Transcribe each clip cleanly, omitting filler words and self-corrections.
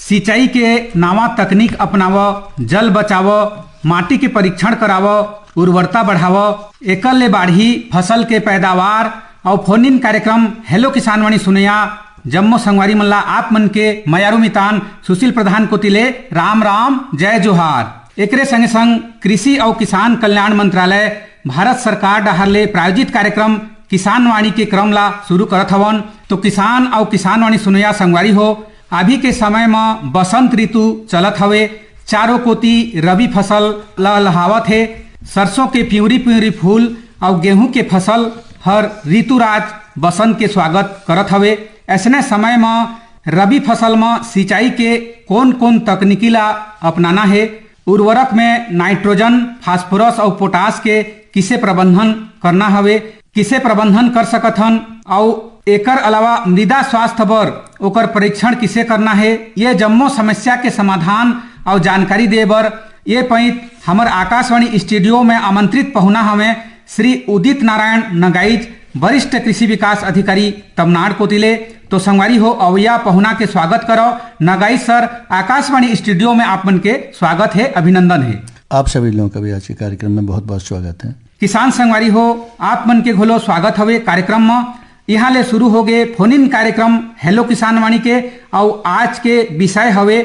सिंचाई के नावा तकनीक अपनाव, जल बचाव, माटी के परीक्षण कराव, उर्वरता बढ़ाव, एकर ले बाढ़ी फसल के पैदावार और फोन इन कार्यक्रम हेलो किसान वाणी सुनया जम्मो संगवारी मन ला आप मन के मयारू मितान सुशील प्रधान कोतिले राम राम जय जोहार। एकरे संगे संग कृषि और किसान कल्याण मंत्रालय भारत सरकार डहर ले प्रायोजित कार्यक्रम किसान वाणी के क्रम ला शुरू करत हवन। तो किसान और किसान वाणी सुनया संगवारी हो, अभी के समय में बसंत ऋतु चलत हवे, चारों कोती रबी फसल लहलहावत है। सरसों के प्यूरी प्यूरी फूल और गेहूं के फसल हर ऋतुराज बसंत के स्वागत करत हवे। ऐसने समय में रबी फसल में सिंचाई के कौन कौन तकनीकी ला अपनाना है, उर्वरक में नाइट्रोजन, फास्फोरस और पोटास के किसे प्रबंधन करना हवे, किसे प्रबंधन कर सकत हन, और एकर अलावा मृदा स्वास्थ्य बर ओकर परीक्षण किसे करना है, ये जम्मो समस्या के समाधान और जानकारी दे बर ये पैंत हमर आकाशवाणी स्टूडियो में आमंत्रित पहुना हमें श्री उदित नारायण नगाइज, वरिष्ठ कृषि विकास अधिकारी तमनाड़ कोतिले। तो संगवारी हो अवैया पहुना के स्वागत करो। नगाइज सर, आकाशवाणी स्टूडियो में आप मन के स्वागत है, अभिनंदन है। आप सभी लोगों का भी आज के कार्यक्रम में बहुत बहुत स्वागत है। किसान संगवारी हो, आप मन के घोलो स्वागत हवे कार्यक्रम में। यहाँ ले शुरू हो गए फोन इन कार्यक्रम हेलो किसान वाणी के, और आज के विषय हवे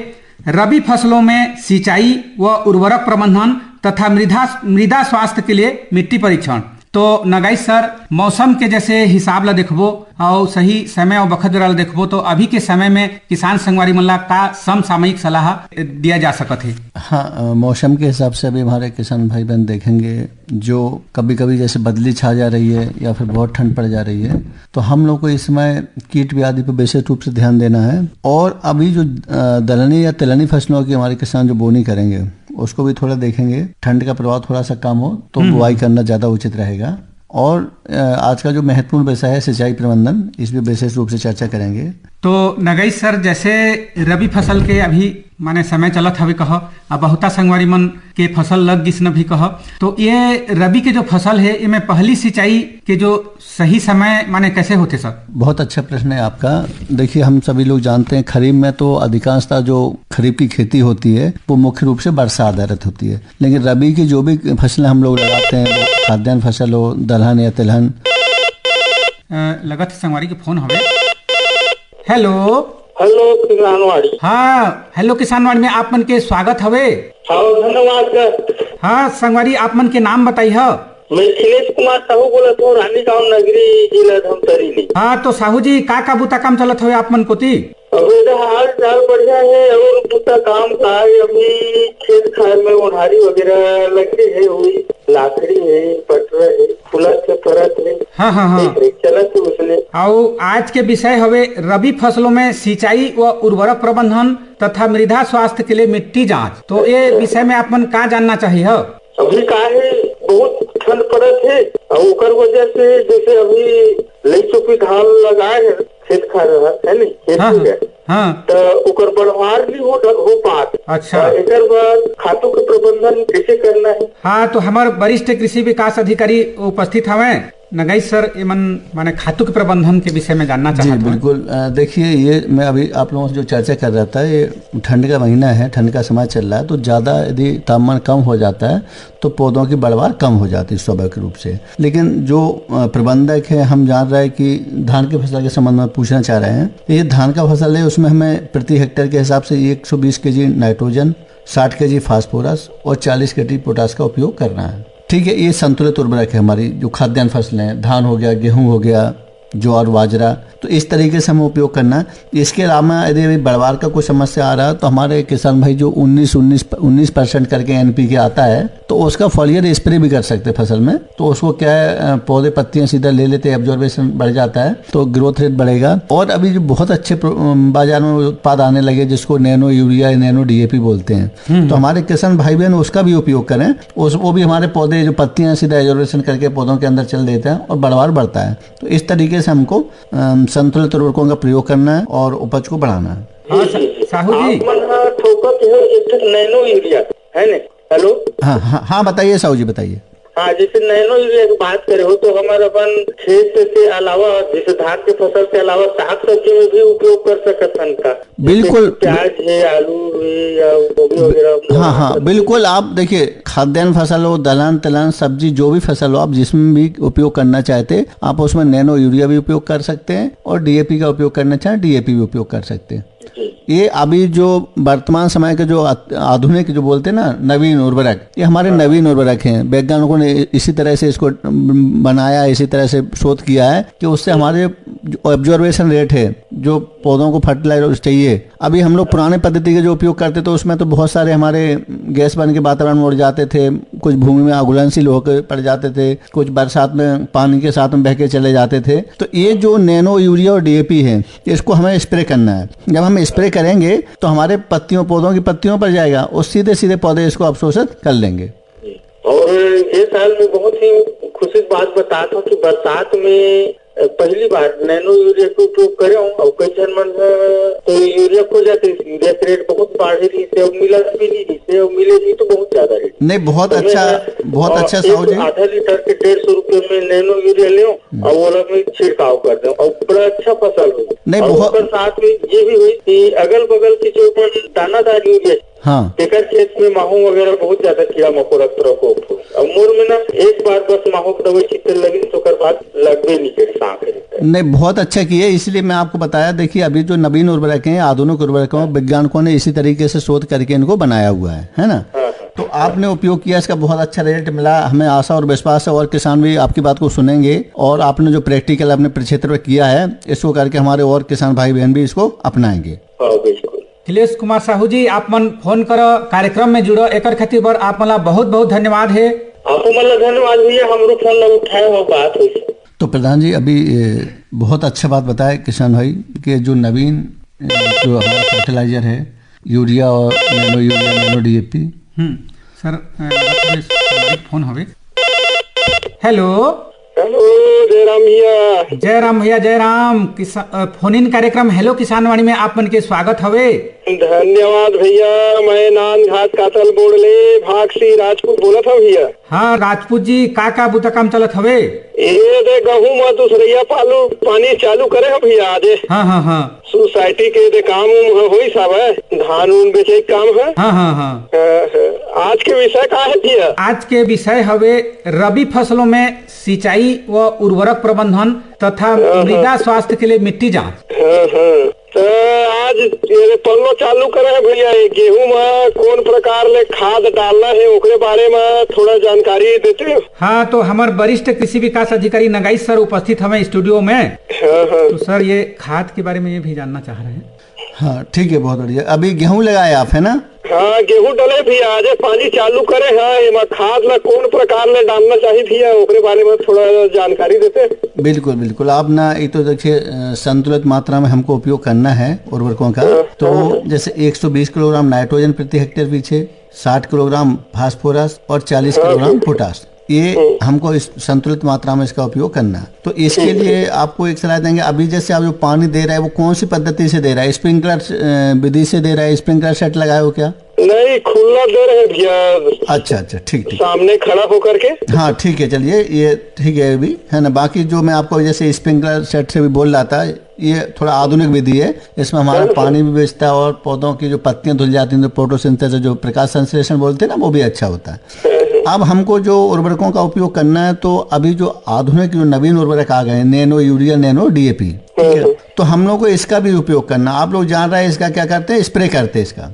रबी फसलों में सिंचाई व उर्वरक प्रबंधन तथा मृदा स्वास्थ्य के लिए मिट्टी परीक्षण। तो नगाई सर, मौसम के जैसे हिसाब ला देखबो और सही समय और वक्त ला देखबो, तो अभी के समय में किसान संगवारी मन ला का समसामयिक सलाह दिया जा सकत है? हाँ, मौसम के हिसाब से अभी हमारे किसान भाई बहन देखेंगे जो कभी कभी जैसे बदली छा जा रही है या फिर बहुत ठंड पड़ जा रही है, तो हम लोग को इस समय कीट व्याधि पर विशेष रूप से ध्यान देना है। और अभी जो दलहनी या तिलहनी फसलों की हमारे किसान जो बोनी करेंगे उसको भी थोड़ा देखेंगे, ठंड का प्रभाव थोड़ा सा कम हो तो बुआई करना ज्यादा उचित रहेगा। और आज का जो महत्वपूर्ण विषय है सिंचाई प्रबंधन, इस पर विशेष रूप से चर्चा करेंगे। तो नगाई सर, जैसे रबी फसल के अभी माने समय चलत हवे कह, अब बहुता संगवारी मन के फसल लग गिस न भी कह, तो ये रबी के जो फसल है इनमें पहली सिंचाई के जो सही समय माने कैसे होते सर? बहुत अच्छा प्रश्न है आपका। देखिए, हम सभी लोग जानते हैं खरीफ में तो अधिकांशतः जो खरीफ की खेती होती है वो मुख्य रूप से वर्षा आधारित होती है, लेकिन रबी की जो भी फसलें हम लोग लगाते हैं वो खाद्यान्न फसल हो, दलहन या तिलहन। लगत संगवारी के फोन हवे। हेलो हेलो किसानवाड़ी। हाँ, हेलो किसानवाड़ी में आप मन के स्वागत हवे। हाँ, धन्यवाद। हाँ संगवारी, आप मन के नाम बताई है? मैं खिलेश कुमार साहू बोला तो रानी गांव नगरी जिला धमतरी। हाँ, तो साहू जी का बूता काम चलत हवे आप मन कोती? अभी हाल चाल बढ़िया है और बूता काम का अभी खेत खार में उन्हारी वगैरह लगी है, हुई लाकड़ी है, पटरा है, फूला के परत है। हाँ हाँ हाँ, चलत है उसने। और आज के विषय हवे रबी फसलों में सिंचाई व उर्वरक प्रबंधन तथा मृदा स्वास्थ्य के लिए मिट्टी जाँच। तो ये विषय में आप मन का जानना चाहिए? अभी का है बहुत ठंड पड़त है और ओकर वजह से जैसे अभी लई चुकी धान लगाए है खेत खा रहा है नहीं। हाँ, तो ओकर बढ़वार नहीं हो पात। अच्छा, एकर बाद खातों के प्रबंधन कैसे करना है? हाँ, तो हमारे वरिष्ठ कृषि विकास अधिकारी उपस्थित हवे। नगाई सर, एमन माने खातों के प्रबंधन के विषय में जानना चाहता हूं। जी बिल्कुल। देखिए, ये मैं अभी आप लोगों से जो चर्चा कर रहा था, ये ठंड का महीना है, ठंड का समय चल रहा है, तो ज़्यादा यदि तापमान कम हो जाता है तो पौधों की बढ़वार कम हो जाती है स्वाभाविक रूप से। लेकिन जो प्रबंधक है, हम जान रहे हैं कि धान की फसल के संबंध में पूछना चाह रहे हैं। ये धान का फसल है, उसमें हमें प्रति हेक्टेयर के हिसाब से 120 kg नाइट्रोजन, 60 kg फास्फोरस और 40 kg पोटास का उपयोग करना है। ठीक है, ये संतुलित उर्वरक है। हमारी जो खाद्यान्न फसलें हैं, धान हो गया, गेहूं हो गया, ज्वार बाजरा, तो इस तरीके से हमें उपयोग करना है। इसके अलावा यदि बढ़वार का कोई समस्या आ रहा है तो हमारे किसान भाई जो 19% करके NPK आता है, तो उसका फॉलियर स्प्रे भी कर सकते हैं फसल में। तो उसको क्या है, पौधे पत्तियां सीधा ले लेते हैं, एब्जॉर्बेशन बढ़ जाता है, तो ग्रोथ रेट बढ़ेगा। और अभी जो बहुत अच्छे बाजार में उत्पाद आने लगे जिसको नैनो यूरिया, नैनो DAP बोलते हैं, तो हमारे किसान भाई बहन उसका भी उपयोग करें। वो भी हमारे पौधे जो पत्तियां सीधा एब्जॉर्बेशन करके पौधों के अंदर चल देते हैं और बढ़वार बढ़ता है। तो इस तरीके से हमको संतुलित उर्वरकों का प्रयोग करना है और उपज को बढ़ाना है। हाँ साहू जी, ठोकत है एक नैनो यूरिया है ना। हेलो, हाँ बताइए साहू जी, बताइए। हाँ, जैसे नैनो यूरिया की बात करे हो तो हमारे अपन खेत के अलावा जैसे धान के फसल के अलावा साग सब्जी में भी उपयोग कर सकते हैं का? बिल्कुल, प्याज है, आलू है या गोभी वगैरह। हाँ बिल्कुल। आप देखिए, खाद्यान्न फसल हो, दलहन तिलहन सब्जी, जो भी फसल हो, आप जिसमें भी उपयोग करना चाहते आप उसमें नैनो यूरिया भी उपयोग कर सकते हैं और DAP का उपयोग करना चाहें DAP भी उपयोग कर सकते हैं। ये अभी जो वर्तमान समय के जो आधुनिक जो बोलते हैं ना नवीन उर्वरक, ये हमारे नवीन उर्वरक हैं। वैज्ञानिकों ने इसी तरह से इसको बनाया, इसी तरह से शोध किया है कि उससे हमारे जो एब्जॉर्बेशन रेट है, जो पौधों को फर्टिलाइजर चाहिए, अभी हम लोग पुराने पद्धति के जो उपयोग करते तो उसमें तो बहुत सारे हमारे गैस बन के वातावरण में उड़ जाते थे, कुछ भूमि में अघुलनशील होकर पड़ जाते थे, कुछ बरसात में पानी के साथ में बह के चले जाते थे। तो ये जो नैनो यूरिया और DAP है, इसको हमें स्प्रे करना है। जब हम स्प्रे करेंगे तो हमारे पत्तियों, पौधों की पत्तियों पर जाएगा और सीधे सीधे पौधे इसको अवशोषित कर लेंगे। और ये साल में बहुत ही खुशी की बात बताता हूँ कि बरसात में पहली बार नैनो यूरिया का उपयोग करे हूँ और कई जन मन तो यूरिया खो जाते, यूरिया का रेट बहुत बढ़ रही से और मिला भी नहीं से और मिलेगी तो बहुत ज्यादा रेट। नहीं, बहुत अच्छा साहू जी। आधा लीटर के 150 रुपए में नैनो यूरिया ले और वो में छिड़काव कर दो और बड़ा अच्छा फसल हो। नहीं, बहुत साथ में ये भी हुई कि अगल बगल की जो दानादार यूरिया, हाँ, खेत में माहू वगैरह बहुत ज्यादा कीड़ा मकोड़ा प्रकोप और मोर में ना एक बार बस माहू की दवाई छिड़कने लगी तो बाद लगभग नहीं करे। नहीं, बहुत अच्छा किया, इसलिए मैं आपको बताया। देखिए, अभी जो नवीन उर्वरक हैं, आधुनिक उर्वरक हैं, वैज्ञानिकों ने इसी तरीके से शोध करके इनको बनाया हुआ है ना। तो आपने उपयोग किया, इसका बहुत अच्छा रिजल्ट मिला, हमें आशा और विश्वास है और किसान भी आपकी बात को सुनेंगे। और आपने जो प्रैक्टिकल अपने क्षेत्र में किया है, इसको करके हमारे और किसान भाई बहन भी इसको अपनाएंगे। अखिलेश कुमार साहू जी, आप मन फोन करो, कार्यक्रम में जुड़ो, एक खातिर बर आप मला बहुत बहुत धन्यवाद है। आपको मला धन्यवाद भैया, हमरो फोन न उठाए वो बात हुई। तो प्रधान जी, अभी बहुत अच्छा बात बताया किसान भाई कि जो नवीन जो हमारा फर्टिलाइजर है, यूरिया और nano urea, nano DAP। Sir phone हवे। हेलो जयराम भैया। जयराम फोन इन कार्यक्रम हेलो किसान वाणी में आप मन के स्वागत हवे। धन्यवाद भैया। मैं नान घाट कातल बोड़ले भाग से राजपूत बोला था भैया। हाँ राजपूत जी, का बुता काम चलत हवे? ये दे गहूं में दूसरिया पानी चालू करे हो भैया आज। हाँ सोसाइटी के दे काम होई सब है, धान उन बेचे काम है। हाँ। आज के विषय का है भैया? आज के विषय हवे रबी फसलों में सिंचाई व उर्वरक प्रबंधन तथा मृदा स्वास्थ्य के लिए मिट्टी जाँच। तो आज ये पल्लो चालू करे है भैया। गेहूं में कौन प्रकार ले खाद डालना है ओकरे बारे में थोड़ा जानकारी देते हो? हाँ, तो हमारे वरिष्ठ कृषि विकास अधिकारी नगाइश सर उपस्थित हमें स्टूडियो में। तो सर ये खाद के बारे में ये भी जानना चाह रहे हैं। हाँ ठीक है, बहुत बढ़िया। अभी गेहूं लगाए आप, है ना? हाँ, गेहूं डले भी आज पानी चालू करे है, खाद ला कौन प्रकार ले डालना चाहिए थी ओकरे बारे में थोड़ा जानकारी देते। बिल्कुल आप ना, ये तो देखिए संतुलित मात्रा में हमको उपयोग करना है उर्वरकों का। तो जैसे 120 किलोग्राम नाइट्रोजन प्रति हेक्टेयर पीछे, 60 किलोग्राम फास्फोरस और 40 किलोग्राम पोटाश, ये हमको इस संतुलित मात्रा में इसका उपयोग करना है। तो इसके लिए आपको एक सलाह देंगे। अभी जैसे आप जो पानी दे रहा है वो कौन सी पद्धति से दे रहा है? स्प्रिंकलर विधि से दे रहा है? स्प्रिंकलर सेट लगाए हो क्या? नहीं, खुला दे रहे भैया। अच्छा, ठीक सामने खड़ा होकर के। हाँ ठीक है, चलिए ये ठीक है भी, है ना। बाकी जो मैं आपको जैसे स्प्रिंकलर सेट से भी बोल रहा था, ये थोड़ा आधुनिक विधि है। इसमें हमारा पानी भी बेचता है और पौधों की जो पत्तियां धुल जाती हैं, जो फोटोसिंथेसिस, जो प्रकाश संश्लेषण बोलते हैं ना, वो भी अच्छा होता है। अब हमको जो उर्वरकों का उपयोग करना है, तो अभी जो आधुनिक जो नवीन उर्वरक आ गए हैं, नैनो यूरिया, नैनो DAP, ठीक है, तो हम लोग को इसका भी उपयोग करना। आप लोग जान रहे हैं इसका क्या करते हैं? स्प्रे करते हैं। इसका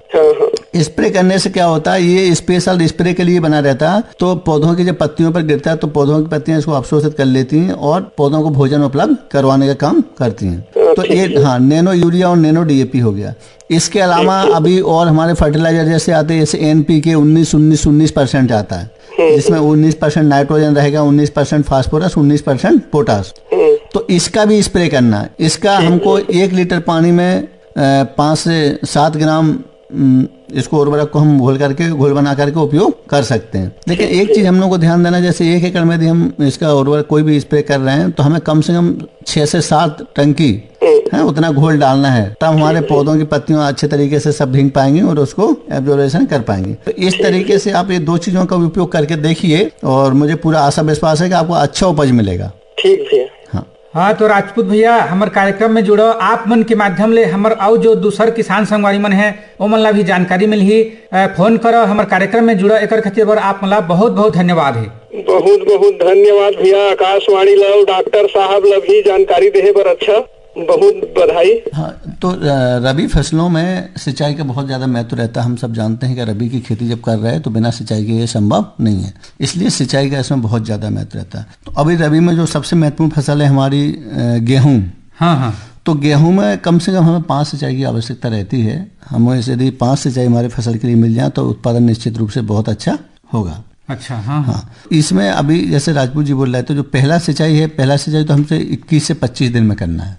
स्प्रे करने से क्या होता है, ये स्पेशल स्प्रे के लिए बना रहता है, तो पौधों की जब पत्तियों पर गिरता है तो पौधों की पत्तियां इसको अवशोषित कर लेती हैं और पौधों को भोजन उपलब्ध करवाने का काम करती हैं। तो ये नैनो यूरिया और नैनो DAP हो गया। इसके अलावा अभी और हमारे फर्टिलाइजर जैसे आते हैं, जैसे NPK 19-19-19% आता है, जिसमें 19% नाइट्रोजन रहेगा, 19% फास्फोरस, 19% पोटास। तो इसका भी स्प्रे करना है। इसका हमको 1 लीटर पानी में 5 से 7 ग्राम इसको उर्वरक को हम घोल बना करके उपयोग कर सकते हैं। लेकिन एक चीज हम लोग को ध्यान देना, जैसे 1 एकड़ में यदि हम इसका उर्वरक कोई भी स्प्रे कर रहे हैं तो हमें कम से कम 6 से 7 टंकी है उतना घोल डालना है, तब हमारे पौधों की पत्तियां अच्छे तरीके से सब भींग पाएंगी और उसको एब्जॉर्प्शन कर पाएंगी। तो इस तरीके से आप ये 2 चीजों का उपयोग करके देखिए और मुझे पूरा आशा विश्वास है कि आपको अच्छा उपज मिलेगा। ठीक है। हाँ, तो राजपूत भैया हमारे कार्यक्रम में जुड़ो, आप मन के माध्यम ले हमर और जो दूसर किसान संगवारी मन है वो मन ला भी जानकारी मिलही। फोन करो, हमारे कार्यक्रम में जुड़ो, एक खातिर बर आप मन ला बहुत बहुत धन्यवाद है। बहुत बहुत धन्यवाद भैया। आकाशवाणी ला डॉक्टर साहब ला भी जानकारी देहे पर अच्छा बहुत बधाई। हाँ, तो रबी फसलों में सिंचाई का बहुत ज़्यादा महत्व रहता है। हम सब जानते हैं कि रबी की खेती जब कर रहे हैं तो बिना सिंचाई के ये संभव नहीं है, इसलिए सिंचाई का इसमें बहुत ज़्यादा महत्व रहता है। तो अभी रबी में जो सबसे महत्वपूर्ण फसल है हमारी गेहूँ। हाँ, तो गेहूँ में कम से कम हमें 5 सिंचाई की आवश्यकता रहती है। हमें यदि 5 सिंचाई हमारे फसल के लिए मिल जाए तो उत्पादन निश्चित रूप से बहुत अच्छा होगा। अच्छा, हाँ। इसमें अभी जैसे राजपूत जी बोल रहे थे, जो पहला सिंचाई तो हमसे 21 से 25 दिन में करना है।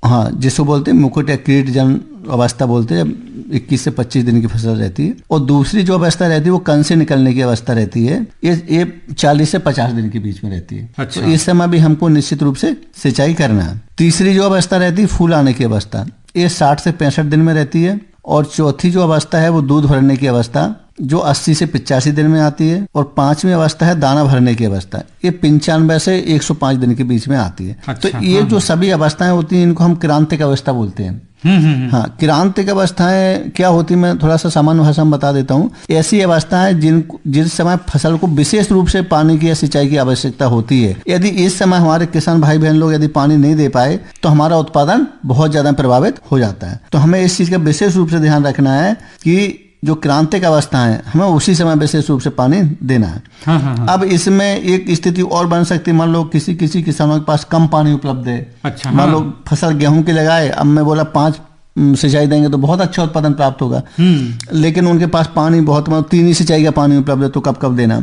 हाँ, जिसको बोलते हैं मुकुट या कीट जन अवस्था बोलते हैं, 21 से 25 दिन की फसल रहती है। और दूसरी जो अवस्था रहती है वो कण से निकलने की अवस्था रहती है, ये 40 से 50 दिन के बीच में रहती है। अच्छा। तो इस समय भी हमको निश्चित रूप से सिंचाई करना है। तीसरी जो अवस्था रहती है फूल आने की अवस्था, ये 60 से 65 दिन में रहती है। और चौथी जो अवस्था है वो दूध भरने की अवस्था, जो 80 से 85 दिन में आती है। और 5वीं अवस्था है दाना भरने की अवस्था, ये 95 से 105 दिन के बीच में आती है। अच्छा, तो ये जो सभी अवस्थाएं होती हैं इनको हम क्रांतिक अवस्था बोलते हैं। हाँ, क्रांतिक अवस्थाएं क्या होती है, मैं थोड़ा सा सामान्य भाषा में बता देता हूँ। ऐसी अवस्थाएं जिस समय फसल को विशेष रूप से पानी की या सिंचाई की आवश्यकता होती है। यदि इस समय हमारे किसान भाई बहन लोग यदि पानी नहीं दे पाए तो हमारा उत्पादन बहुत ज्यादा प्रभावित हो जाता है। तो हमें इस चीज का विशेष रूप से ध्यान रखना है कि जो क्रांतिक अवस्था है हमें उसी समय विशेष रूप से पानी देना है। हाँ। अब इसमें एक स्थिति और बन सकती है, मान लो किसी किसानों के पास कम पानी उपलब्ध है। अच्छा, मान लो फसल गेहूं की लगाए, अब मैं बोला 5 सिंचाई देंगे तो बहुत अच्छा उत्पादन प्राप्त होगा, लेकिन उनके पास पानी बहुत 3 ही सिंचाई का पानी उपलब्ध है, तो कब देना।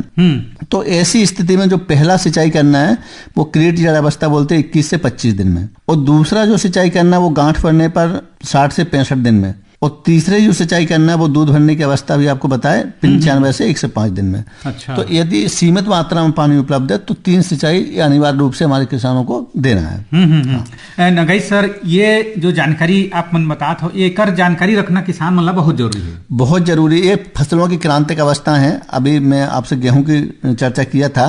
तो ऐसी स्थिति में जो पहला सिंचाई करना है वो क्रीट जड़ अवस्था बोलते हैं 21 से 25 दिन में। और दूसरा जो सिंचाई करना है वो गांठ पड़ने पर 60 से 65 दिन में। और तीसरे जो सिंचाई करना है वो दूध भरने की अवस्था भी आपको बताए 95 से 105 दिन में। अच्छा। तो यदि सीमित मात्रा में पानी उपलब्ध है तो 3 सिंचाई अनिवार्य रूप से हमारे किसानों को देना है। नगई सर, ये जो जानकारी आप मन बताते हो, एक जानकारी रखना किसान मतलब बहुत जरूरी है। बहुत जरूरी। ये फसलों की क्रांतिक अवस्था है। अभी मैं आपसे गेहूं की चर्चा किया था,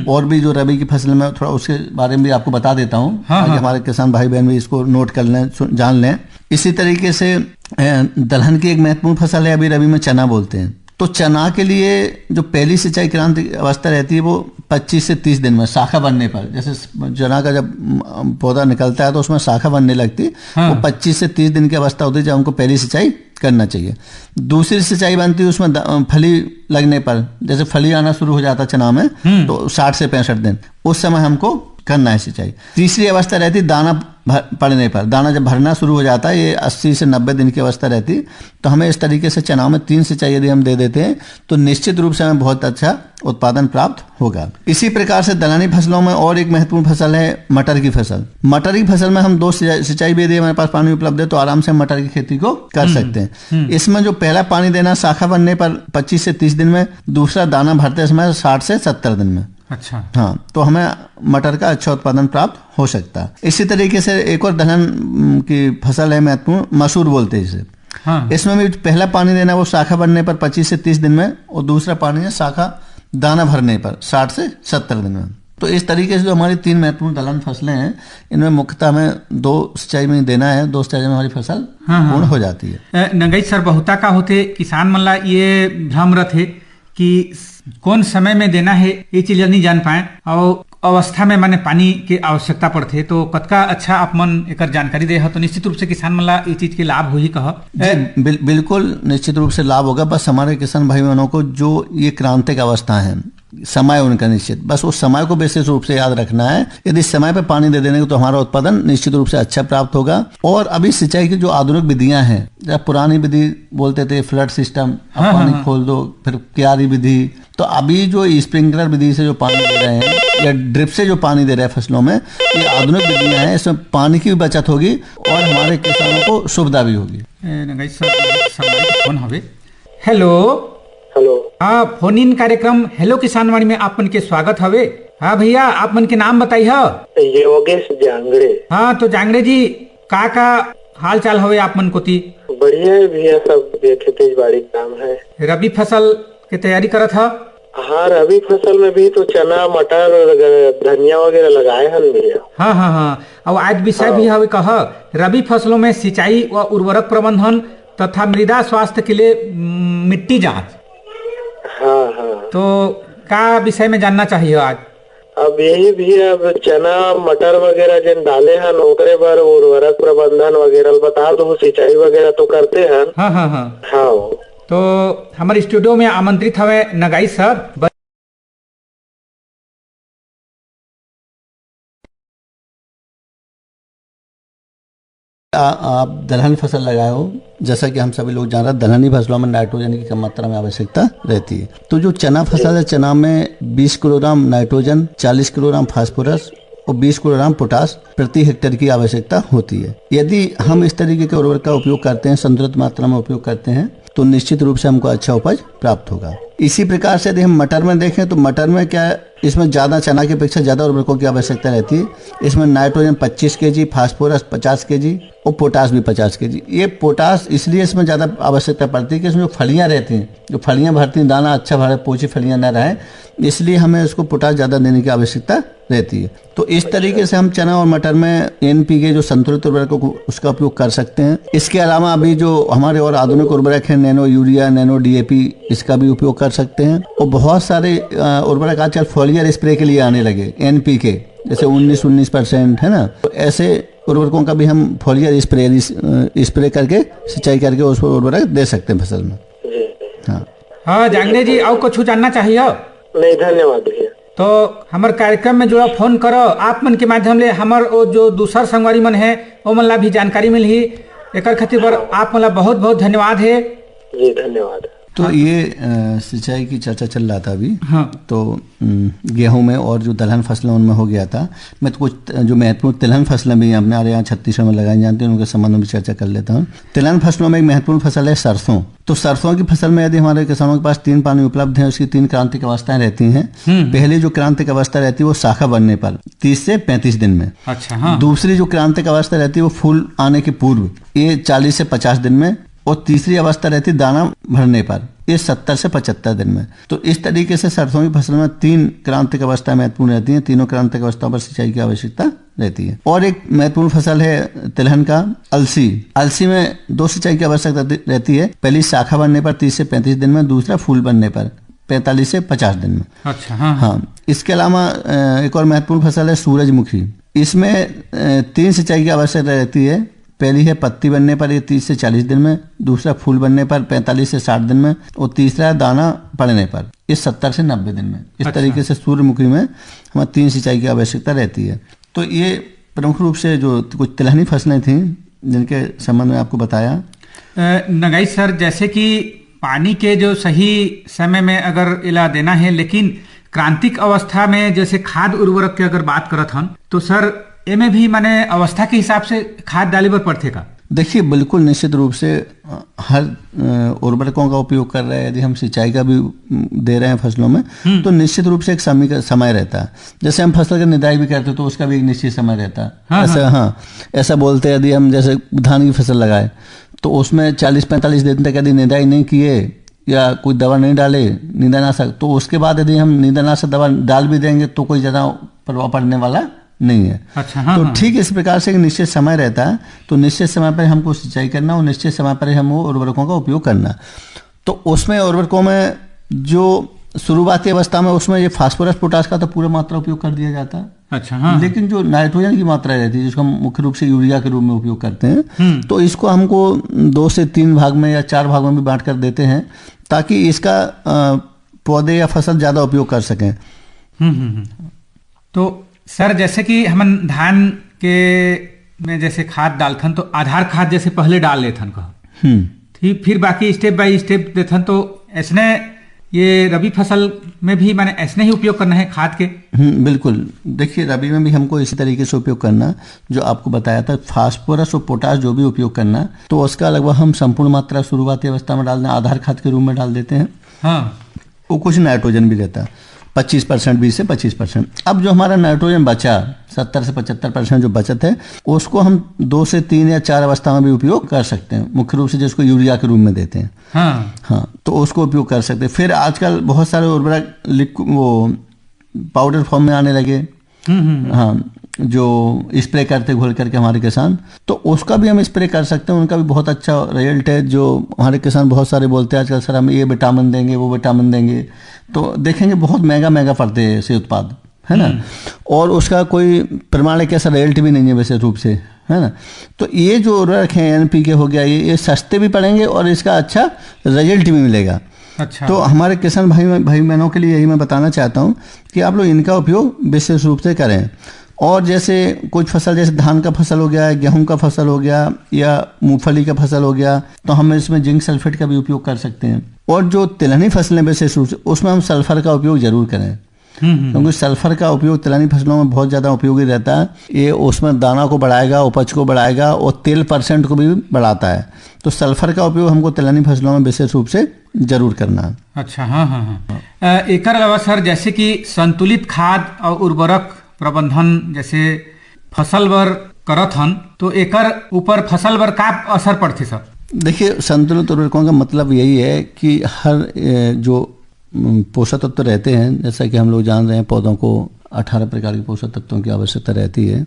और भी जो रबी की फसल में थोड़ा उसके बारे में भी आपको बता देता हूँ। हमारे किसान भाई बहन भी इसको नोट कर लें, जान लें। इसी तरीके से दलहन की एक महत्वपूर्ण फसल है अभी रबी में, चना बोलते हैं। तो चना के लिए जो पहली सिंचाई क्रांति अवस्था रहती है वो 25 से 30 दिन में शाखा बनने पर, जैसे चना का जब पौधा निकलता है तो उसमें शाखा बनने लगती है। हाँ। वो 25 से 30 दिन की अवस्था होती है जब हमको पहली सिंचाई करना चाहिए। दूसरी सिंचाई बनती है उसमें फली लगने पर, जैसे फली आना शुरू हो जाता चना में, तो 60 से 65 दिन उस समय हमको करना है सिंचाई। तीसरी अवस्था रहती दाना पड़ने पर, दाना जब भरना शुरू हो जाता है, ये 80 से 90 दिन की अवस्था रहती। तो हमें इस तरीके से चना में 3 सिंचाई यदि हम दे देते हैं तो निश्चित रूप से हमें बहुत अच्छा उत्पादन प्राप्त होगा। इसी प्रकार से दलहनी फसलों में और एक महत्वपूर्ण फसल है मटर की फसल। मटर की फसल में हम 2 सिंचाई भी यदि हमारे पास पानी उपलब्ध है तो आराम से मटर की खेती को कर सकते हैं। इसमें जो पहला पानी देना शाखा बनने पर 25 से 30 दिन में, दूसरा दाना भरते समय 60 से 70 दिन में। अच्छा। हाँ, तो हमें मटर का अच्छा उत्पादन प्राप्त हो सकता है। इसी तरीके से एक और दलहन की फसल है महत्वपूर्ण, मसूर बोलते हैं इसे। हाँ। इसमें भी पहला पानी देना वो शाखा बनने पर 25 से 30 दिन में, और दूसरा पानी है शाखा दाना भरने पर 60 से 70 दिन में। तो इस तरीके से जो हमारी 3 महत्वपूर्ण दलहन फसलें हैं, इनमें मुख्यतः हमें 2 सिंचाई में देना है, 2 सिंचाई में हमारी फसल पूर्ण हो जाती है। नंगई सर, बहुता का होते किसान मन ला ये भ्रम रथे कि कौन समय में देना है, ये चीज नहीं जान पाए, अवस्था में माने पानी की आवश्यकता पड़थे तो कतका अच्छा आप मन एकर जानकारी दे हो तो निश्चित रूप से किसान मन ला ये चीज के लाभ हो ही कह। बिल्कुल निश्चित रूप से लाभ होगा। बस हमारे किसान भाई बहनों को जो ये क्रांतिक अवस्था है, समय उनका निश्चित, बस उस समय को विशेष रूप से याद रखना है। यदि समय पे पानी दे देने को तो हमारा उत्पादन निश्चित रूप से अच्छा प्राप्त होगा। और अभी सिंचाई की जो आधुनिक विधियां हैं, जब पुरानी विधि बोलते थे फ्लड सिस्टम, अब पानी खोल दो, फिर क्यारी विधि, तो अभी जो स्प्रिंकलर विधि से जो पानी दे रहे हैं या ड्रिप से जो पानी दे रहे हैं फसलों में, ये आधुनिक विधियां हैं। इसमें पानी की भी बचत होगी और हमारे किसानों को सुविधा भी होगी। हेलो हेलो, हाँ, फोन इन कार्यक्रम हेलो किसान वाणी में आप मन के स्वागत हवे। हाँ भैया, आप मन के नाम बताई हो। योगेश जांगड़े। हाँ तो जांगड़े जी, का हाल चाल हवे आप मन को ती? बढ़िया है भैया, सब खेती बाड़ी काम है। रबी फसल की तैयारी करत है? हाँ, रबी फसल में भी तो चना, मटर, धनिया वगैरह लगाए हैं भैया। हाँ हाँ हाँ, अब आज विषय भी हवे कह रबी फसलों में सिंचाई व उर्वरक प्रबंधन तथा मृदा स्वास्थ्य के लिए मिट्टी जाँच। हाँ हाँ, तो का विषय में जानना चाहिए आज? अब यही भी, अब चना मटर वगैरह जिन डाले हैं ओकरे पर उर्वरक प्रबंधन वगैरह बता दो। सिंचाई वगैरह तो करते हैं। हाँ हाँ हाँ हाँ, तो हमारे स्टूडियो में आमंत्रित हवे नगाई सर। आप दलहन फसल लगाए हो, जैसा कि हम सभी लोग जान रहे हैं, दलहनी फसलों में नाइट्रोजन की कम मात्रा में आवश्यकता रहती है। तो जो चना फसल है, चना में 20 किलोग्राम नाइट्रोजन, 40 किलोग्राम फास्फोरस और 20 किलोग्राम पोटास प्रति हेक्टेयर की आवश्यकता होती है। यदि हम इस तरीके के उर्वरक का उपयोग करते हैं, संतुलित मात्रा में उपयोग करते हैं, तो निश्चित रूप से हमको अच्छा उपज प्राप्त होगा। इसी प्रकार से यदि हम मटर में देखें तो मटर में क्या है, इसमें ज़्यादा चना की अपेक्षा ज़्यादा उर्वरकों की आवश्यकता रहती है। इसमें नाइट्रोजन 25 kg, फास्फोरस 50 kg और पोटास भी 50 kg। ये पोटास इसलिए इसमें ज़्यादा आवश्यकता पड़ती है कि इसमें जो फलियाँ रहती हैं, जो फलियाँ भरती हैं, दाना अच्छा भरे, पोची फलियाँ न रहे, इसलिए हमें इसको पोटास ज़्यादा देने की आवश्यकता रहती है। तो इस तरीके से हम चना और मटर में NPK जो संतुलित उर्वरकों को उसका उपयोग कर सकते हैं। इसके अलावा अभी जो हमारे और आधुनिक उर्वरक हैं, नैनो यूरिया, नैनो DAP, इसका भी उपयोग कर सकते हैं। और बहुत सारे उर्वरक आजकल फोलियर स्प्रे के लिए आने लगे, NPK, जैसे 19% है ना, तो ऐसे उर्वरकों का भी हम फोलियर स्प्रे करके सिंचाई करके उस उर्वरक दे सकते हैं फसल में। हाँ हाँ जांगड़े जी, और कुछ जानना चाहिए? नहीं, धन्यवाद भैया। तो हमारे कार्यक्रम में जो फोन करो आप मन के माध्यम ले हमार जो दूसर संगवारी मन है वो मन ला भी जानकारी मिलही। एक खातिर पर आप मन ला बहुत बहुत धन्यवाद है जी। धन्यवाद। तो ये सिंचाई की चर्चा चल रहा था अभी। हाँ। तो गेहूं में और जो दलहन फसलें उनमें हो गया था। मैं तो कुछ जो महत्वपूर्ण तिलहन फसलें भी हमारे यहाँ छत्तीसगढ़ में लगाई जाती हैं, उनके संबंध में चर्चा कर लेता हूँ। तिलहन फसलों में एक महत्वपूर्ण फसल है सरसों। तो सरसों की फसल में यदि हमारे किसानों के पास 3 पानी उपलब्ध है, उसकी 3 क्रांतिक अवस्थाएं रहती हैं। पहली जो क्रांतिक अवस्था रहती है वो शाखा बनने पर 30 से 35 दिन में। अच्छा। हाँ। दूसरी जो क्रांतिक अवस्था रहती है वो फूल आने के पूर्व, ये 40 से 50 दिन में। और तीसरी अवस्था रहती है दाना भरने पर, ये 70 से 75 दिन में। तो इस तरीके से सरसों की फसल में 3 क्रांतिक अवस्था महत्वपूर्ण रहती हैं। तीनों क्रांतिक अवस्थाओं पर सिंचाई की आवश्यकता रहती है। और एक महत्वपूर्ण फसल है तिलहन का अलसी। अलसी में 2 सिंचाई की आवश्यकता रहती है। पहली शाखा बनने पर 30 से 35 दिन में, दूसरा फूल बनने पर 45 से 50 दिन में। अच्छा। हाँ। हाँ, इसके अलावा एक और महत्वपूर्ण फसल है सूरजमुखी। इसमें 3 सिंचाई की आवश्यकता रहती है। पहली है पत्ती बनने पर, ये 30 से 40 दिन में, दूसरा फूल बनने पर 45 से 60 दिन में, और तीसरा दाना पड़ने पर, ये 70 से 90 दिन में। इस तरीके से सूर्यमुखी में हमें 3 सिंचाई की आवश्यकता रहती है। तो ये प्रमुख रूप से जो कुछ तिलहनी फसलें थीं जिनके संबंध में आपको बताया। नगाई सर, जैसे कि पानी के जो सही समय में अगर इला देना है, लेकिन क्रांतिक अवस्था में जैसे खाद उर्वरक की अगर बात करत हन तो सर एमे भी माने अवस्था के हिसाब से खाद डाले बर पड़थे का? देखिए, बिल्कुल निश्चित रूप से हर उर्वरकों का उपयोग कर रहे हैं। यदि हम सिंचाई का भी दे रहे हैं फसलों में तो निश्चित रूप से एक समय रहता है। जैसे हम फसल की निदाई भी करते हैं तो उसका भी एक निश्चित समय रहता है। हाँ, ऐसा हाँ, ऐसा बोलते हैं यदि हम जैसे धान की फसल लगाए तो उसमें 40-45 दिन तक यदि निदाई नहीं किए या कोई दवा नहीं डाले नींदानाशक, तो उसके बाद यदि हम नींदानाशक दवा डाल भी देंगे तो कोई ज़्यादा प्रभाव पड़ने वाला नहीं है। अच्छा। हाँ। तो ठीक इस प्रकार से एक निश्चित समय रहता है, तो निश्चित समय पर हमको सिंचाई करना और निश्चित समय पर हम वो उर्वरकों का उपयोग करना। तो उसमें उर्वरकों में जो शुरुआती अवस्था में उसमें ये फास्फोरस पोटास का तो पूरा मात्रा उपयोग कर दिया जाता है। अच्छा, हाँ। लेकिन जो नाइट्रोजन की मात्रा रहती है जिसको हम मुख्य रूप से यूरिया के रूप में उपयोग करते हैं, तो इसको हमको 2 से 3 भाग में या 4 भागों में बांट कर देते हैं ताकि इसका पौधे या फसल ज़्यादा उपयोग कर सकें। तो सर जैसे कि हम धान के में जैसे खाद डालथन तो आधार खाद जैसे पहले डाल लेथन कह, ठीक, फिर बाकी स्टेप बाय स्टेप देथन, तो ऐसने ये रबी फसल में भी मैंने ऐसने ही उपयोग करना है खाद के? बिल्कुल। देखिए रबी में भी हमको इसी तरीके से उपयोग करना जो आपको बताया था, फास्फोरस और पोटास जो भी उपयोग करना, तो उसका लगभग हम संपूर्ण मात्रा शुरुआती अवस्था में डाल दें, आधार खाद के रूप में डाल देते हैं। हाँ। वो कुछ नाइट्रोजन भी रहता है 25%, 20 से 25%। अब जो हमारा नाइट्रोजन बचा 70 से 75% जो बचत है उसको हम 2 से 3 या 4 अवस्था में भी उपयोग कर सकते हैं, मुख्य रूप से जिसको यूरिया के रूप में देते हैं। हाँ, तो उसको उपयोग कर सकते हैं। फिर आजकल बहुत सारे उर्वरक वो पाउडर फॉर्म में आने लगे, हाँ, जो स्प्रे करते घोल करके हमारे किसान, तो उसका भी हम स्प्रे कर सकते हैं, उनका भी बहुत अच्छा रिजल्ट है। जो हमारे किसान बहुत सारे बोलते हैं आजकल, सर हम ये विटामिन देंगे, वो विटामिन देंगे, तो देखेंगे बहुत महंगा पड़ते हैं ऐसे उत्पाद, है ना, और उसका कोई प्रमाणिक ऐसा रिजल्ट भी नहीं है वैसे रूप से, है ना। तो ये जो उर्वरक है NPK हो गया, ये सस्ते भी पड़ेंगे और इसका अच्छा रिजल्ट भी मिलेगा। अच्छा। तो हमारे किसान भाई बहनों के लिए यही मैं बताना चाहता हूँ कि आप लोग इनका उपयोग विशेष रूप से करें। और जैसे कुछ फसल, जैसे धान का फसल हो गया, गेहूं का फसल हो गया या मूंगफली का फसल हो गया, तो हम इसमें जिंक सल्फेट का भी उपयोग कर सकते हैं। और जो तिलहनी फसलें विशेष रूप से, उसमें हम सल्फर का उपयोग जरूर करें, क्योंकि सल्फर का उपयोग तिलहनी फसलों में बहुत ज़्यादा उपयोगी रहता है। ये उसमें दाना को बढ़ाएगा, उपज को बढ़ाएगा और तेल % को भी बढ़ाता है। तो सल्फर का उपयोग हमको तिलहनी फसलों में विशेष रूप से जरूर करना है। अच्छा, हाँ। एकर अलावा सर जैसे कि संतुलित खाद और उर्वरक प्रबंधन जैसे फसल बर करत हन, तो एकर ऊपर फसल बर का असर पड़ती सर? देखिए संतुलित उर्वरकों का मतलब यही है कि हर जो पोषक तत्व रहते हैं, जैसा कि हम लोग जान रहे हैं पौधों को 18 प्रकार के पोषक तत्वों की आवश्यकता रहती है,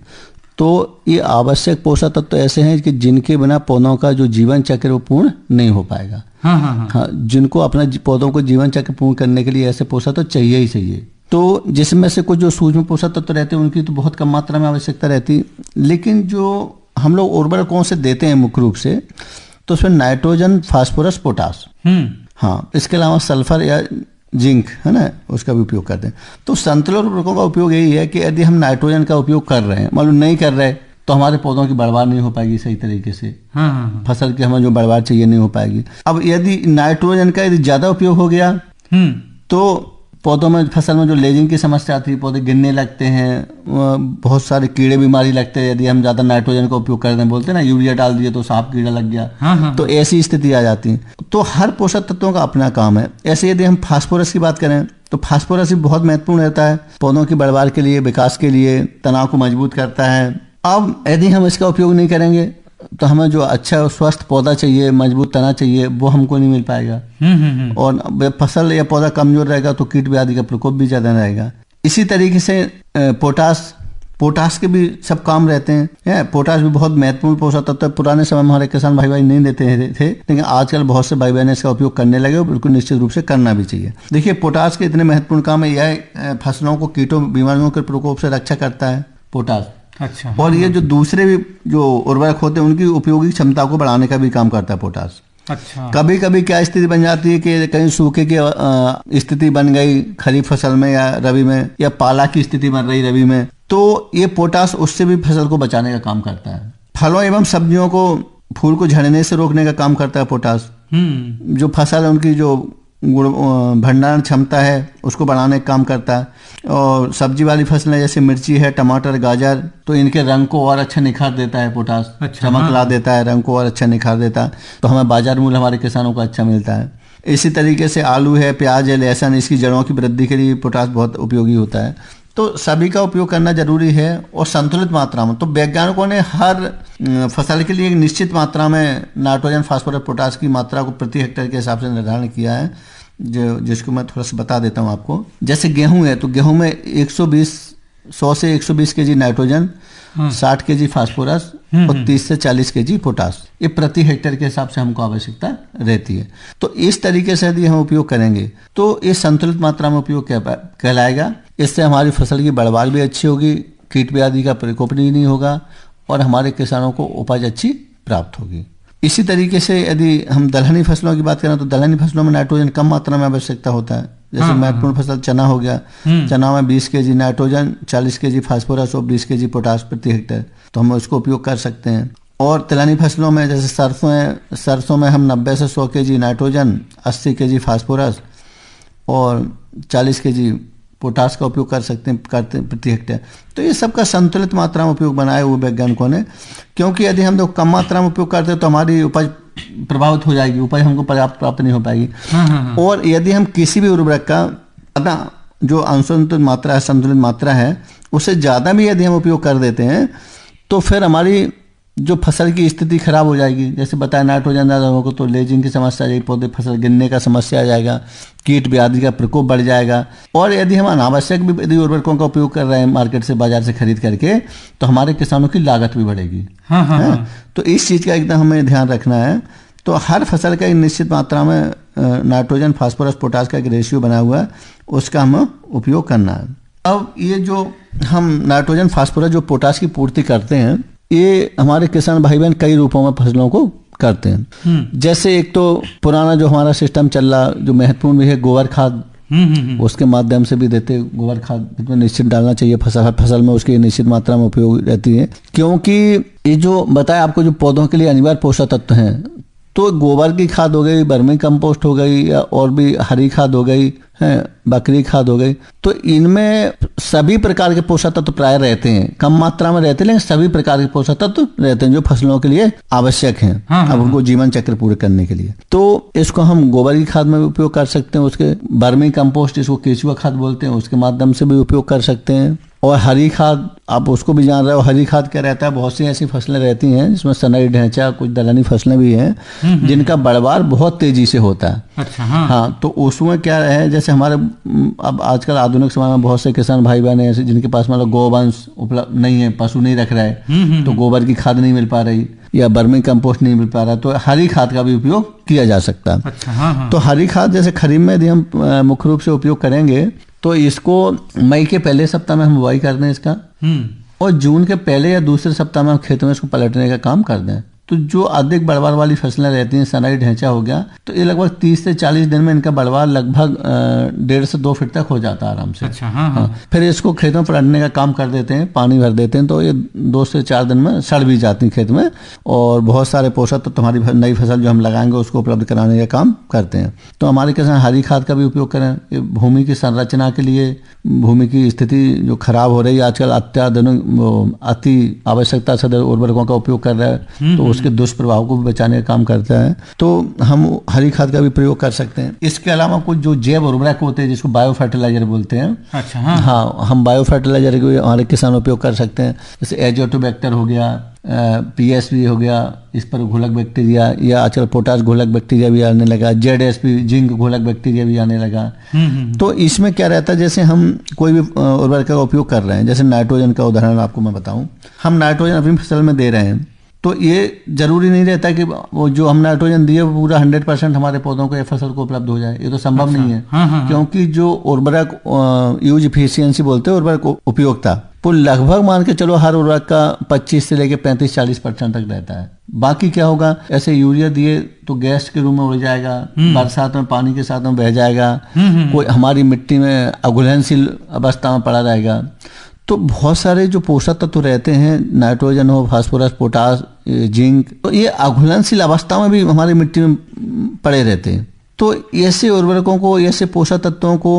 तो ये आवश्यक पोषक तत्व ऐसे हैं कि जिनके बिना पौधों का जो जीवन चक्र वो पूर्ण नहीं हो पाएगा। हाँ, जिनको अपना पौधों को जीवन चक्र पूर्ण करने के लिए ऐसे पोषक तत्व चाहिए ही चाहिए। तो जिसमें से कुछ जो सूक्ष्म पोषक तत्व रहते हैं उनकी तो बहुत कम मात्रा में आवश्यकता रहती है, लेकिन जो हम लोग उर्वरकों से देते हैं मुख्य रूप से, तो उसमें नाइट्रोजन, फास्फोरस, पोटास, हाँ, इसके अलावा सल्फर या जिंक, है ना, उसका भी उपयोग करते हैं। तो संतुलित उर्वरकों का उपयोग यही है कि यदि हम नाइट्रोजन का उपयोग कर रहे हैं, मालूम नहीं कर रहे, तो हमारे पौधों की बढ़वार नहीं हो पाएगी सही तरीके से। फसल की हमें जो बढ़वार चाहिए नहीं हो पाएगी। अब यदि नाइट्रोजन का यदि ज्यादा उपयोग हो गया तो पौधों में, फसल में जो लेजिंग की समस्या आती है, पौधे गिरने लगते हैं, बहुत सारे कीड़े बीमारी लगते हैं यदि हम ज्यादा नाइट्रोजन का उपयोग करते हैं। बोलते हैं ना, यूरिया डाल दिए तो सांप कीड़ा लग गया, तो ऐसी स्थिति आ जाती है। तो हर पोषक तत्वों का अपना काम है। ऐसे यदि हम फास्फोरस की बात करें तो फास्फोरस भी बहुत महत्वपूर्ण रहता है पौधों की बढ़वार के लिए, विकास के लिए, तनाव को मजबूत करता है। अब यदि हम इसका उपयोग नहीं करेंगे तो हमें जो अच्छा स्वस्थ पौधा चाहिए, मजबूत तना चाहिए, वो हमको नहीं मिल पाएगा। और फसल या पौधा कमजोर रहेगा तो कीट व्याधि का प्रकोप भी ज्यादा रहेगा। इसी तरीके से पोटास के भी सब काम रहते हैं। पोटास भी बहुत महत्वपूर्ण पोषक तत्व है। पुराने समय में हमारे किसान भाई नहीं देते थे, लेकिन आजकल बहुत से भाई बहन इसका उपयोग करने लगे और बिल्कुल निश्चित रूप से करना भी चाहिए। देखिए पोटास के इतने महत्वपूर्ण काम है, यह फसलों को कीटों बीमारियों के प्रकोप से रक्षा करता है पोटास। अच्छा। और ये जो दूसरे भी जो उर्वरक होते हैं उनकी उपयोगी क्षमता को बढ़ाने का भी काम करता है पोटास। अच्छा। कभी कभी क्या स्थिति बन जाती है कि कहीं सूखे की स्थिति बन गई खरीफ फसल में या रबी में, या पाला की स्थिति बन रही रबी में, तो ये पोटास उससे भी फसल को बचाने का काम करता है। फलों एवं सब्जियों को फूल को झड़ने से रोकने का काम करता है पोटास। जो फसल है उनकी जो भंडारण क्षमता है उसको बढ़ाने का काम करता है। और सब्जी वाली फसलें जैसे मिर्ची है, टमाटर, गाजर, तो इनके रंग को और अच्छा निखार देता है पोटास। अच्छा, चमक ला देता है, रंग को और अच्छा निखार देता है, तो हमें बाजार मूल्य हमारे किसानों को अच्छा मिलता है। इसी तरीके से आलू है, प्याज है, लहसुन, इसकी जड़ों की वृद्धि के लिए पोटास बहुत उपयोगी होता है। तो सभी का उपयोग करना जरूरी है और संतुलित मात्रा में। तो वैज्ञानिकों ने हर फसल के लिए एक निश्चित मात्रा में नाइट्रोजन, फास्फोरस, पोटास की मात्रा को प्रति हेक्टेयर के हिसाब से निर्धारण किया है, जिसको मैं थोड़ा सा बता देता हूँ आपको। जैसे गेहूं है तो गेहूं में 120 100 से 120 केजी नाइट्रोजन, 60 केजी फास्फोरस और 30 से 40 केजी पोटास, ये प्रति हेक्टेयर के हिसाब से हमको आवश्यकता रहती है। तो इस तरीके से यदि हम उपयोग करेंगे तो ये संतुलित मात्रा में उपयोग कहलाएगा। इससे हमारी फसल की बढ़वार भी अच्छी होगी, कीट व्याधि का प्रकोप नहीं होगा और हमारे किसानों को उपज अच्छी प्राप्त होगी। इसी तरीके से यदि हम दलहनी फसलों की बात करें तो दलहनी फसलों में नाइट्रोजन कम मात्रा में आवश्यकता होता है। जैसे महत्वपूर्ण फसल चना हो गया, चना में 20 केजी नाइट्रोजन, 40 केजी फास्फोरस और 20 केजी पोटास प्रति हेक्टेयर, तो हम उसको उपयोग कर सकते हैं। और तिलहनी फसलों में जैसे सरसों में हम 90 से 100 केजी नाइट्रोजन, 80 केजी फास्फोरस और 40 केजी पोटास का उपयोग करते हैं प्रति हेक्टेयर। तो ये सबका संतुलित मात्रा में उपयोग बनाए हुए वैज्ञानिकों ने, क्योंकि यदि हम लोग कम मात्रा में उपयोग करते हैं तो हमारी उपज प्रभावित हो जाएगी, उपज हमको पर्याप्त प्राप्त नहीं हो पाएगी। और यदि हम किसी भी उर्वरक का अपना जो असंतुलित मात्रा है, संतुलित मात्रा है, उससे ज़्यादा भी यदि हम उपयोग कर देते हैं तो फिर हमारी जो फसल की स्थिति खराब हो जाएगी। जैसे बताया नाइट्रोजन ज़्यादा होगा तो लेजिंग की समस्या आ जाएगी, पौधे फसल गिरने का समस्या आ जाएगा, कीट व्याधि का प्रकोप बढ़ जाएगा। और यदि हम अनावश्यक भी यदि उर्वरकों का उपयोग कर रहे हैं मार्केट से, बाजार से खरीद करके, तो हमारे किसानों की लागत भी बढ़ेगी। तो इस चीज़ का एकदम हमें ध्यान रखना है। तो हर फसल का एक निश्चित मात्रा में नाइट्रोजन, फास्फोरस, पोटास का एक रेशियो बना हुआ है, उसका हमें उपयोग करना है। अब ये जो हम नाइट्रोजन, फास्फोरस, जो पोटास की पूर्ति करते हैं, ये हमारे किसान भाई बहन कई रूपों में फसलों को करते हैं। जैसे एक तो पुराना जो हमारा सिस्टम चल रहा, जो महत्वपूर्ण भी है, गोबर खाद, उसके माध्यम से भी देते। गोबर खाद में निश्चित डालना चाहिए फसल में, उसकी निश्चित मात्रा में उपयोग रहती है। क्योंकि ये जो बताया आपको, जो पौधों के लिए अनिवार्य पोषक तत्व हैं, तो गोबर की खाद हो गई, वर्मी कंपोस्ट हो गई, या और भी हरी खाद हो गई है, बकरी खाद हो गई, तो इनमें सभी प्रकार के पोषक तत्व प्राय रहते हैं। कम मात्रा में रहते हैं लेकिन सभी प्रकार के पोषक तत्व रहते हैं जो फसलों के लिए आवश्यक हैं, अब उनको जीवन चक्र पूरे करने के लिए। तो इसको हम गोबर की खाद में भी उपयोग कर सकते हैं, उसके वर्मी कंपोस्ट, इसको केचुआ खाद बोलते हैं, उसके माध्यम से भी उपयोग कर सकते हैं। और हरी खाद, आप उसको भी जान रहे हो, हरी खाद क्या रहता है, बहुत सी ऐसी फसलें रहती हैं जिसमें सनई, ढैंचा, कुछ दलहनी फसलें भी हैं जिनका बढ़वार बहुत तेजी से होता है। अच्छा, हाँ, तो उसमें क्या है, जैसे हमारे अब आजकल आधुनिक समय में बहुत से किसान भाई बहन ऐसे जिनके पास मतलब गोवंश उपलब्ध नहीं है, पशु नहीं रख रहा है, तो गोबर की खाद नहीं मिल पा रही या वर्मी कंपोस्ट नहीं मिल पा रहा, तो हरी खाद का भी उपयोग किया जा सकता है। अच्छा, तो हरी खाद जैसे खरीफ में यदि हम मुख्य रूप से उपयोग करेंगे तो इसको मई के पहले सप्ताह में हम बुआई कर दें इसका, और जून के पहले या दूसरे सप्ताह में हम खेतों में इसको पलटने का काम कर दें। तो जो अधिक बढ़वार वाली फसलें रहती हैं, सनई, ढैंचा हो गया, तो ये लगभग 30 से 40 दिन में इनका बढ़वार लगभग 1.5 से 2 फीट तक हो जाता है आराम से। अच्छा, हाँ। फिर इसको खेतों में पलटने का काम कर देते हैं, पानी भर देते हैं, तो ये 2 से 4 दिन में सड़ भी जाती है खेत में, और बहुत सारे पोषक तो हमारी नई फसल जो हम लगाएंगे उसको उपलब्ध कराने का काम करते हैं। तो हमारे किसान हरी खाद का भी उपयोग करें। भूमि की संरचना के लिए, भूमि की स्थिति जो खराब हो रही है आजकल, अत्याधुनिक अति आवश्यकता से उर्वरकों का उपयोग कर रहा है, तो उसके दुष्प्रभाव को भी बचाने का काम करता है, तो हम हरी खाद का भी प्रयोग कर सकते हैं। इसके अलावा कुछ जो जैव उर्वरक होते हैं जिसको बायो फर्टिलाइजर बोलते हैं। अच्छा, हाँ, हम बायो फर्टिलाइजर को हमारे किसान उपयोग कर सकते हैं। जैसे एजोटोबैक्टर हो गया, पीएसवी हो गया, इस पर घोलक बैक्टीरिया, या आजकल पोटाश घोलक बैक्टीरिया भी आने लगा, जेडएसपी जिंक घोलक बैक्टीरिया भी आने लगा। तो इसमें क्या रहता है, जैसे हम कोई भी उर्वरक का उपयोग कर रहे हैं, जैसे नाइट्रोजन का उदाहरण आपको मैं बताऊं, हम नाइट्रोजन अपनी फसल में दे रहे हैं, तो ये जरूरी नहीं रहता कि वो जो हम नाइट्रोजन दिए वो पूरा 100% हमारे पौधों को या फसल को उपलब्ध हो जाए, ये तो संभव नहीं है। क्योंकि जो उर्वरक यूज इफिशियंसी बोलते हैं, उर्वरक उपयोगिता, वो लगभग मान के चलो हर उर्वरक का 25 से लेकर 35-40% तक रहता है। बाकी क्या होगा, ऐसे यूरिया दिए तो गैस के रूप में उड़ जाएगा, बरसात में पानी के साथ में बह जाएगा, कोई हमारी मिट्टी में अघुलनशील अवस्था में पड़ा रहेगा। तो बहुत सारे जो पोषक तत्व रहते हैं, नाइट्रोजन हो, फास्फोरस, पोटास, जिंक, तो ये अघुलनशील अवस्था में भी हमारी मिट्टी में पड़े रहते हैं। तो ऐसे उर्वरकों को, ऐसे पोषक तत्वों को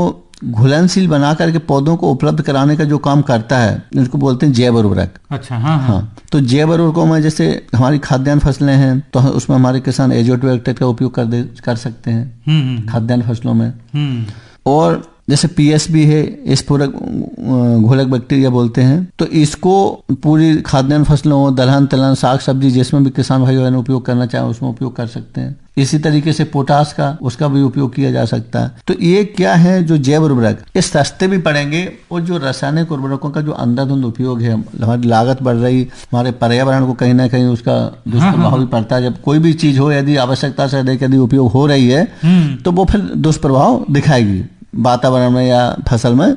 घुलनशील बना करके पौधों को उपलब्ध कराने का जो काम करता है, जिसको बोलते हैं जैव उर्वरक। अच्छा, हाँ। तो जैव उर्वरकों में जैसे हमारी खाद्यान्न फसलें हैं, तो उसमें हमारे किसान एजोटोबैक्टर का उपयोग कर सकते हैं खाद्यान्न फसलों में। और जैसे पीएसबी है, स्फोरक घोलक बैक्टीरिया बोलते हैं, तो इसको पूरी खाद्यान्न फसलों, दलहन तिलहन साग सब्जी जिसमें भी किसान भाई बहन उपयोग करना चाहे उसमें उपयोग कर सकते हैं। इसी तरीके से पोटास का उसका भी उपयोग किया जा सकता है। तो ये क्या है, जो जैव उर्वरक ये सस्ते भी पड़ेंगे और जो रासायनिक उर्वरकों का जो अंधाधुंध उपयोग है, हमारी लागत बढ़ रही, हमारे पर्यावरण को कहीं ना कहीं उसका दुष्प्रभाव भी पड़ता है। जब कोई भी चीज हो यदि आवश्यकता से अधिक यदि उपयोग हो रही है तो वो फिर दुष्प्रभाव दिखाएगी वातावरण में या फसल में,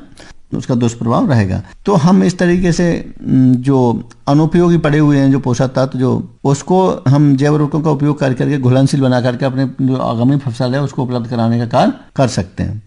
उसका दुष्प्रभाव रहेगा। तो हम इस तरीके से जो अनुपयोगी पड़े हुए हैं जो पोषक तत्व जो उसको हम जैव उर्वरकों का उपयोग करके घुलनशील बना करके अपने जो आगामी फसल है उसको उपलब्ध कराने का कार्य कर सकते हैं।